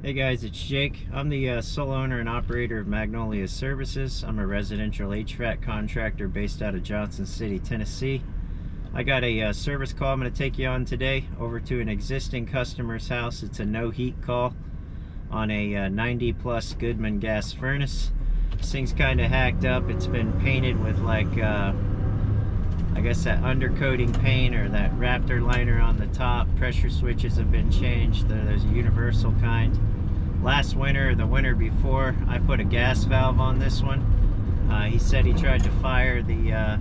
Hey guys, it's Jake. I'm the sole owner and operator of Magnolia Services. I'm a residential HVAC contractor based out of Johnson City, Tennessee. I got a service call I'm going to take you on today over to an existing customer's house. It's a no heat call on a 90 plus Goodman gas furnace. This thing's kind of hacked up. It's been painted with like I guess that undercoating paint or that Raptor liner on the top. Pressure switches have been changed. There's a universal kind. Last winter, the winter before, I put a gas valve on this one. He said he tried to fire the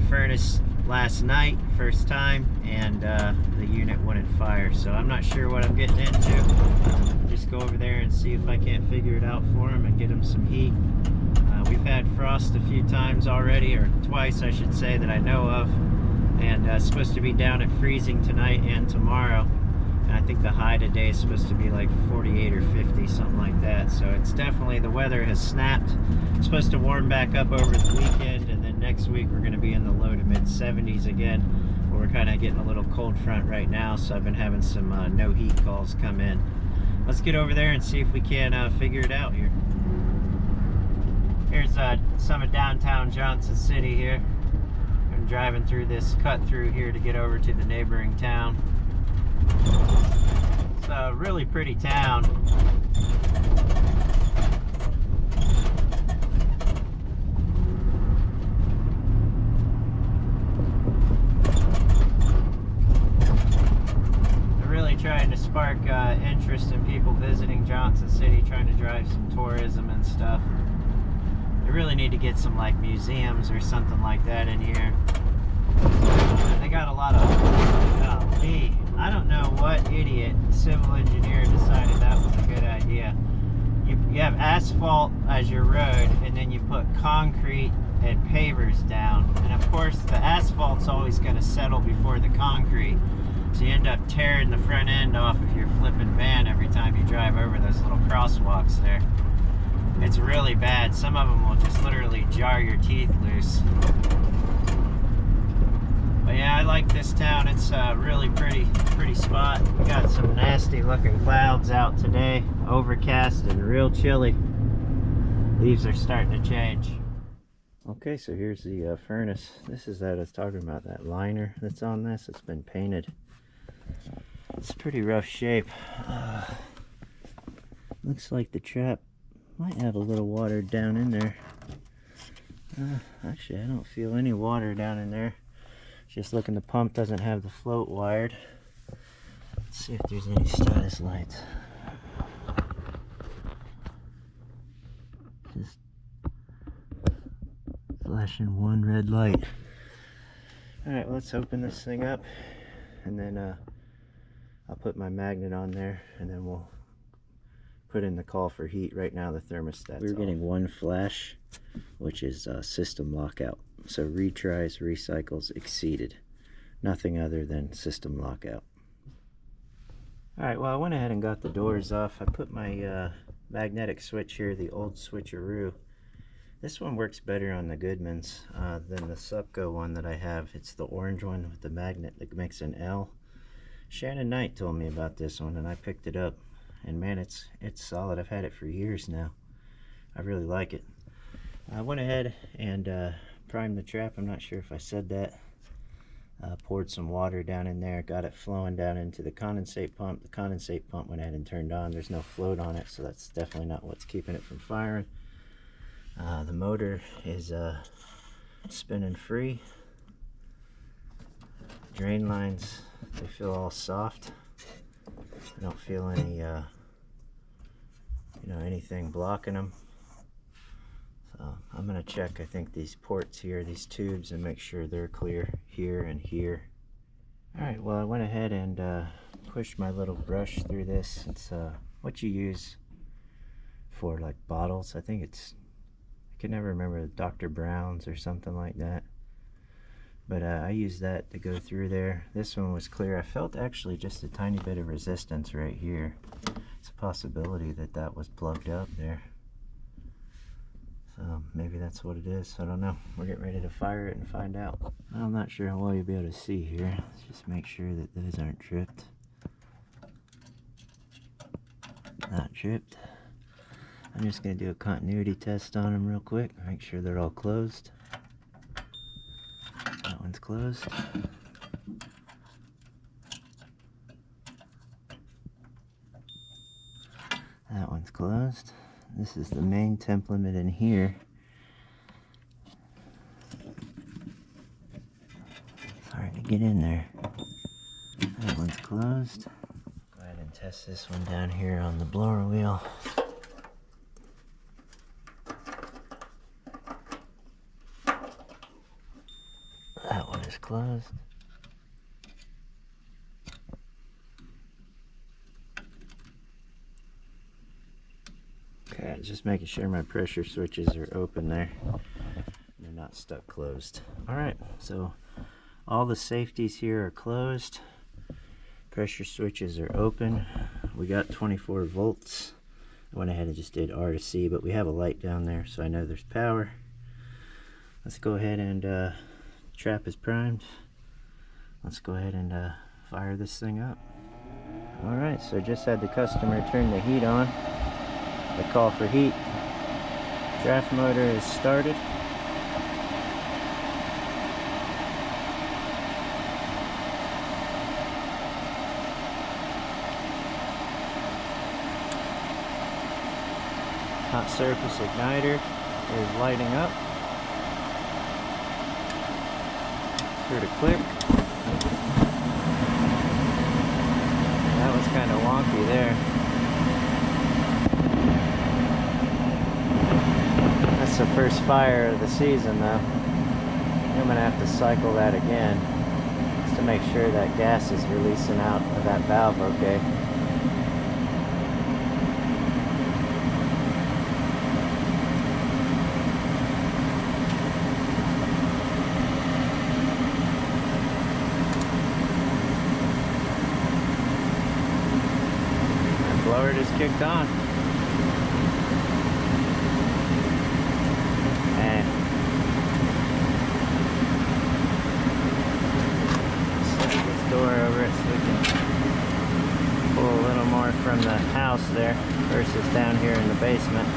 furnace last night, first time, and the unit wouldn't fire. So I'm not sure what I'm getting into. Just go over there and see if I can't figure it out for him and get him some heat. We've had frost a few times already, or twice I should say, that I know of, and it's supposed to be down at freezing tonight and tomorrow, and I think the high today is supposed to be like 48 or 50, something like that. So it's definitely, the weather has snapped. It's supposed to warm back up over the weekend, and then next week we're going to be in the low to mid 70s again, but we're kind of getting a little cold front right now, so I've been having some no heat calls come in. Let's get over there and see if we can figure it out here. Here's some of downtown Johnson City here. I'm driving through this cut through here to get over to the neighboring town. It's a really pretty town. They're really trying to spark interest in people visiting Johnson City, trying to drive some tourism and stuff. They really need to get some like museums or something like that in here. They got a lot of, I don't know what idiot civil engineer decided that was a good idea. You have asphalt as your road, and then you put concrete and pavers down, and of course the asphalt's always going to settle before the concrete, so you end up tearing the front end off of your flipping van every time you drive over those little crosswalks there. It's really bad. Some of them will just literally jar your teeth loose. But yeah, I like this town. It's a really pretty spot. We got some nasty looking clouds out today. Overcast and real chilly. Leaves are starting to change. Okay, so here's the furnace. This is that I was talking about, that liner that's on this. It's been painted. It's pretty rough shape. Looks like the trap might have a little water down in there. Actually, I don't feel any water down in there. Just looking, the pump doesn't have the float wired. Let's see if there's any status lights. Just flashing one red light. Alright, let's open this thing up, and then I'll put my magnet on there, and then we'll put in the call for heat. Right now the thermostat's We're getting one flash, which is system lockout. So retries, recycles exceeded. Nothing other than system lockout. Alright, well I went ahead and got the doors off. I put my magnetic switch here, the old switcheroo. This one works better on the Goodmans than the Supco one that I have. It's the orange one with the magnet that makes an L. Shannon Knight told me about this one and I picked it up. And man, it's solid. I've had it for years now. I really like it. I went ahead and primed the trap. I'm not sure if I said that. Poured some water down in there, got it flowing down into the condensate pump. The condensate pump went ahead and turned on. There's no float on it, so that's definitely not what's keeping it from firing. The motor is spinning free. Drain lines, they feel all soft. I don't feel any anything blocking them. So I'm gonna check, I think, these ports here, these tubes, and make sure they're clear here and here. Alright, well I went ahead and pushed my little brush through this. It's what you use for like bottles. I think it's, I can never remember, Dr. Brown's or something like that. But I used that to go through there. This one was clear. I felt actually just a tiny bit of resistance right here. It's a possibility that that was plugged up there. So maybe that's what it is. I don't know. We're getting ready to fire it and find out. I'm not sure how well you'll be able to see here. Let's just make sure that those aren't tripped. Not tripped. I'm just going to do a continuity test on them real quick. Make sure they're all closed. That one's closed. That one's closed. This is the main temp limit in here. It's hard to get in there. That one's closed. Go ahead and test this one down here on the blower wheel. That one is closed. Okay, just making sure my pressure switches are open there. They're not stuck closed. Alright, so all the safeties here are closed. Pressure switches are open. We got 24 volts. I went ahead and just did R to C, but we have a light down there, so I know there's power. Let's go ahead and trap is primed. Let's go ahead and fire this thing up. Alright, so just had the customer turn the heat on. The call for heat. Draft motor is started. Hot surface igniter is lighting up. Sure to click. That was kind of wonky there. That's the first fire of the season though. I'm going to have to cycle that again just to make sure that gas is releasing out of that valve okay. That blower just kicked on. Door over it so we can pull a little more from the house there versus down here in the basement.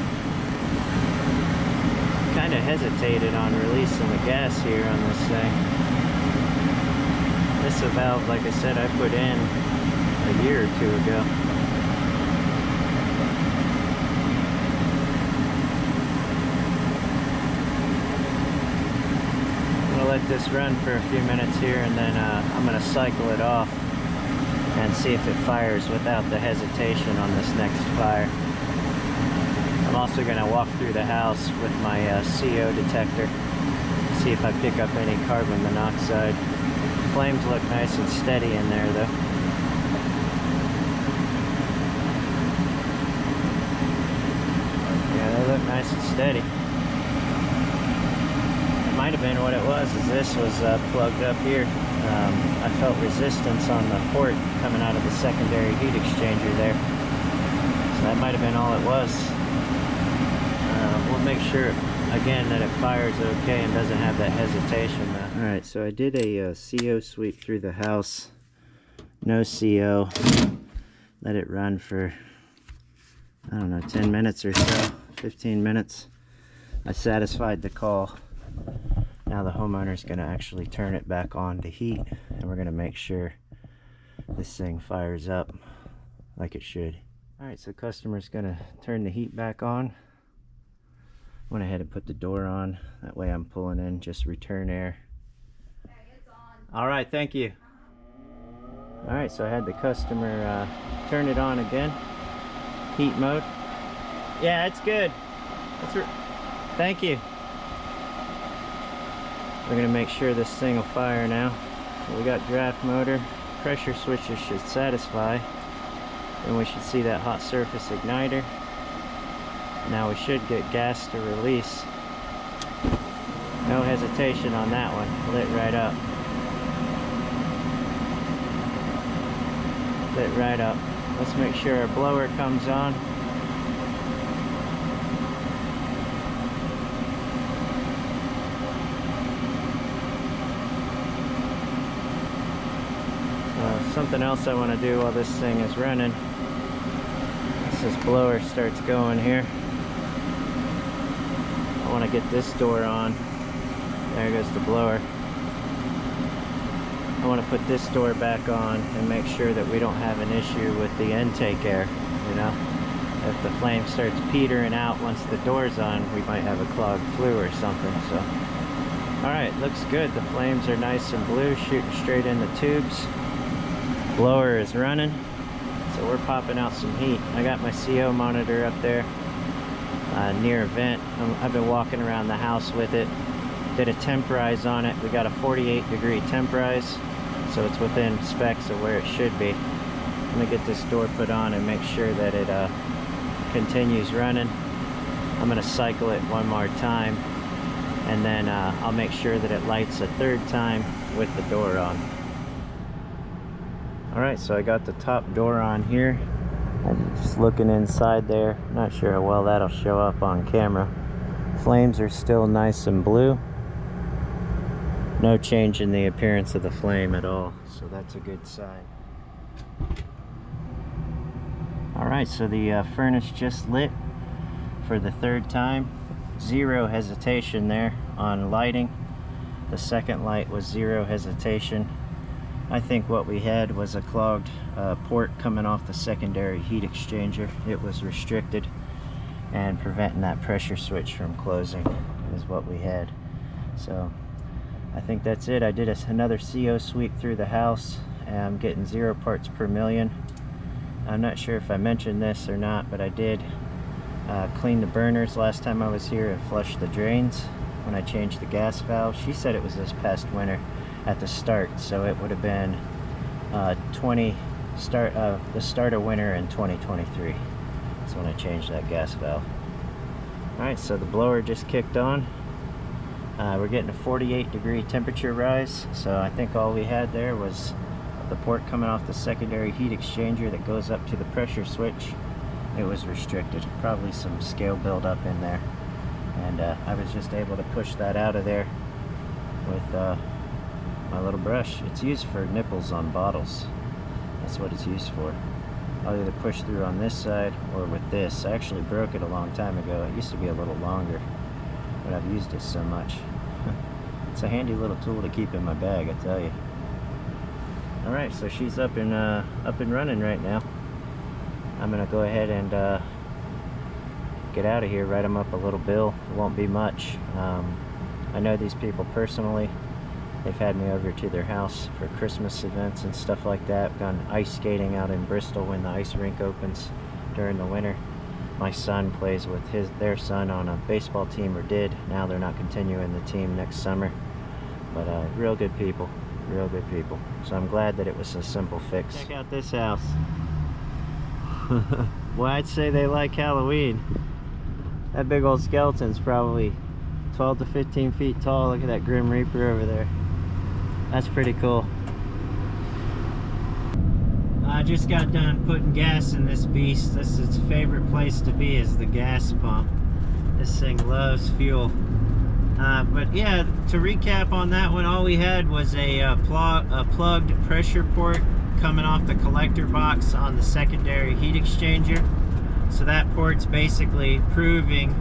Kind of hesitated on releasing the gas here on this thing. This is a valve, like I said, I put in a year or two ago. Let this run for a few minutes here and then I'm going to cycle it off and see if it fires without the hesitation on this next fire. I'm also going to walk through the house with my CO detector, see if I pick up any carbon monoxide. Flames look nice and steady in there though. Yeah, they look nice and steady. Might have been what it was, is this was plugged up here. I felt resistance on the port coming out of the secondary heat exchanger there. So that might have been all it was. We'll make sure again that it fires okay and doesn't have that hesitation though. Alright, so I did a CO sweep through the house. No CO. Let it run for, I don't know, 10 minutes or so, 15 minutes. I satisfied the call. Now the homeowner is going to actually turn it back on to heat, and we're going to make sure this thing fires up like it should. Alright, so customer's going to turn the heat back on. Went ahead and put the door on. That way I'm pulling in just return air. Alright, thank you. Alright, so I had the customer turn it on again. Heat mode. Yeah, it's good. Thank you. We're going to make sure this thing will fire now. So we got draft motor, pressure switches should satisfy, and we should see that hot surface igniter. Now we should get gas to release. No hesitation on that one, lit right up. Lit right up. Let's make sure our blower comes on. Something else I want to do while this thing is running. as this blower starts going here, I want to get this door on. There goes the blower. I want to put this door back on and make sure that we don't have an issue with the intake air, you know. If the flame starts petering out once the door's on, we might have a clogged flue or something. So, alright, looks good. The flames are nice and blue, shooting straight in the tubes. Blower is running, so we're popping out some heat. I got my CO monitor up there near a vent. I've been walking around the house with it. Did a temp rise on it. We got a 48-degree temp rise, so it's within specs of where it should be. I'm gonna get this door put on and make sure that it continues running. I'm gonna cycle it one more time, and then I'll make sure that it lights a third time with the door on. Alright, so I got the top door on here. I'm just looking inside there. Not sure how well that'll show up on camera. Flames are still nice and blue. No change in the appearance of the flame at all, so that's a good sign. Alright, so the furnace just lit for the third time. Zero hesitation there on lighting. The second light was zero hesitation. I think what we had was a clogged port coming off the secondary heat exchanger. It was restricted, and preventing that pressure switch from closing is what we had. So I think that's it. I did another CO sweep through the house, and I'm getting 0 parts per million. I'm not sure if I mentioned this or not, but I did clean the burners last time I was here and flush the drains when I changed the gas valve. She said it was this past winter at the start, so it would have been the start of winter in 2023. That's when I changed that gas valve. Alright, so the blower just kicked on. We're getting a 48-degree temperature rise, so I think all we had there was the port coming off the secondary heat exchanger that goes up to the pressure switch. It was restricted, probably some scale buildup in there, and I was just able to push that out of there with my little brush. It's used for nipples on bottles. That's what it's used for. I'll either push through on this side or with this. I actually broke it a long time ago. It used to be a little longer, but I've used it so much. It's a handy little tool to keep in my bag, I tell you. Alright, so she's up and running right now. I'm gonna go ahead and get out of here, write them up a little bill. It won't be much. I know these people personally. They've had me over to their house for Christmas events and stuff like that. I've gone ice skating out in Bristol when the ice rink opens during the winter. My son plays with their son on a baseball team, or did. Now they're not continuing the team next summer. But real good people, real good people. So I'm glad that it was a simple fix. Check out this house. Well, I'd say they like Halloween. That big old skeleton's probably 12 to 15 feet tall. Look at that Grim Reaper over there. That's pretty cool. I just got done putting gas in this beast. This is its favorite place to be, is the gas pump. This thing loves fuel. But yeah, to recap on that one, all we had was a plugged pressure port coming off the collector box on the secondary heat exchanger. So that port's basically proving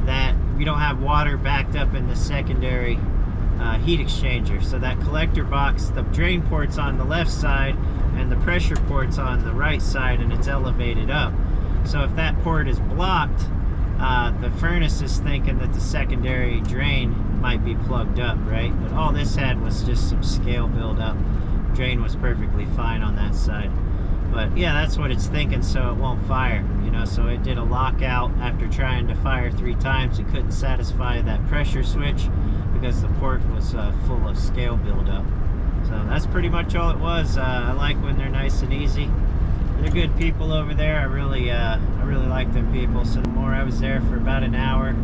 that we don't have water backed up in the secondary heat exchanger. So that collector box, the drain port's on the left side and the pressure port's on the right side, and it's elevated up. So if that port is blocked, the furnace is thinking that the secondary drain might be plugged up, right? But all this had was just some scale buildup. Drain was perfectly fine on that side. But yeah, that's what it's thinking, so it won't fire, you know. So it did a lockout after trying to fire 3 times. It couldn't satisfy that pressure switch because the port was full of scale buildup. So that's pretty much all it was. I like when they're nice and easy. They're good people over there. I really like them people. So the more I was there for about an hour,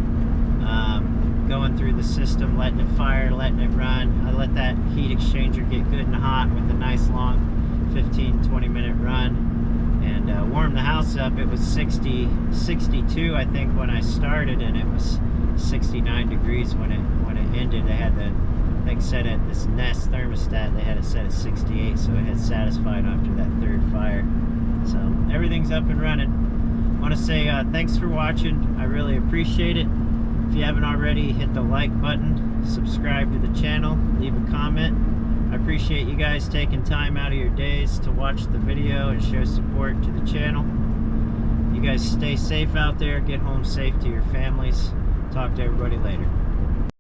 going through the system, letting it fire, letting it run. I let that heat exchanger get good and hot with a nice long 15-20 minute run, and warmed the house up. It was 62 I think when I started, and it was 69 degrees when it ended. They had the thing set at this Nest thermostat. They had it set at 68, so it had satisfied after that third fire. So everything's up and running. I want to say thanks for watching. I really appreciate it. If you haven't already, hit the like button, subscribe to the channel, leave a comment. I appreciate you guys taking time out of your days to watch the video and show support to the channel. You guys stay safe out there, get home safe to your families. Talk to everybody later.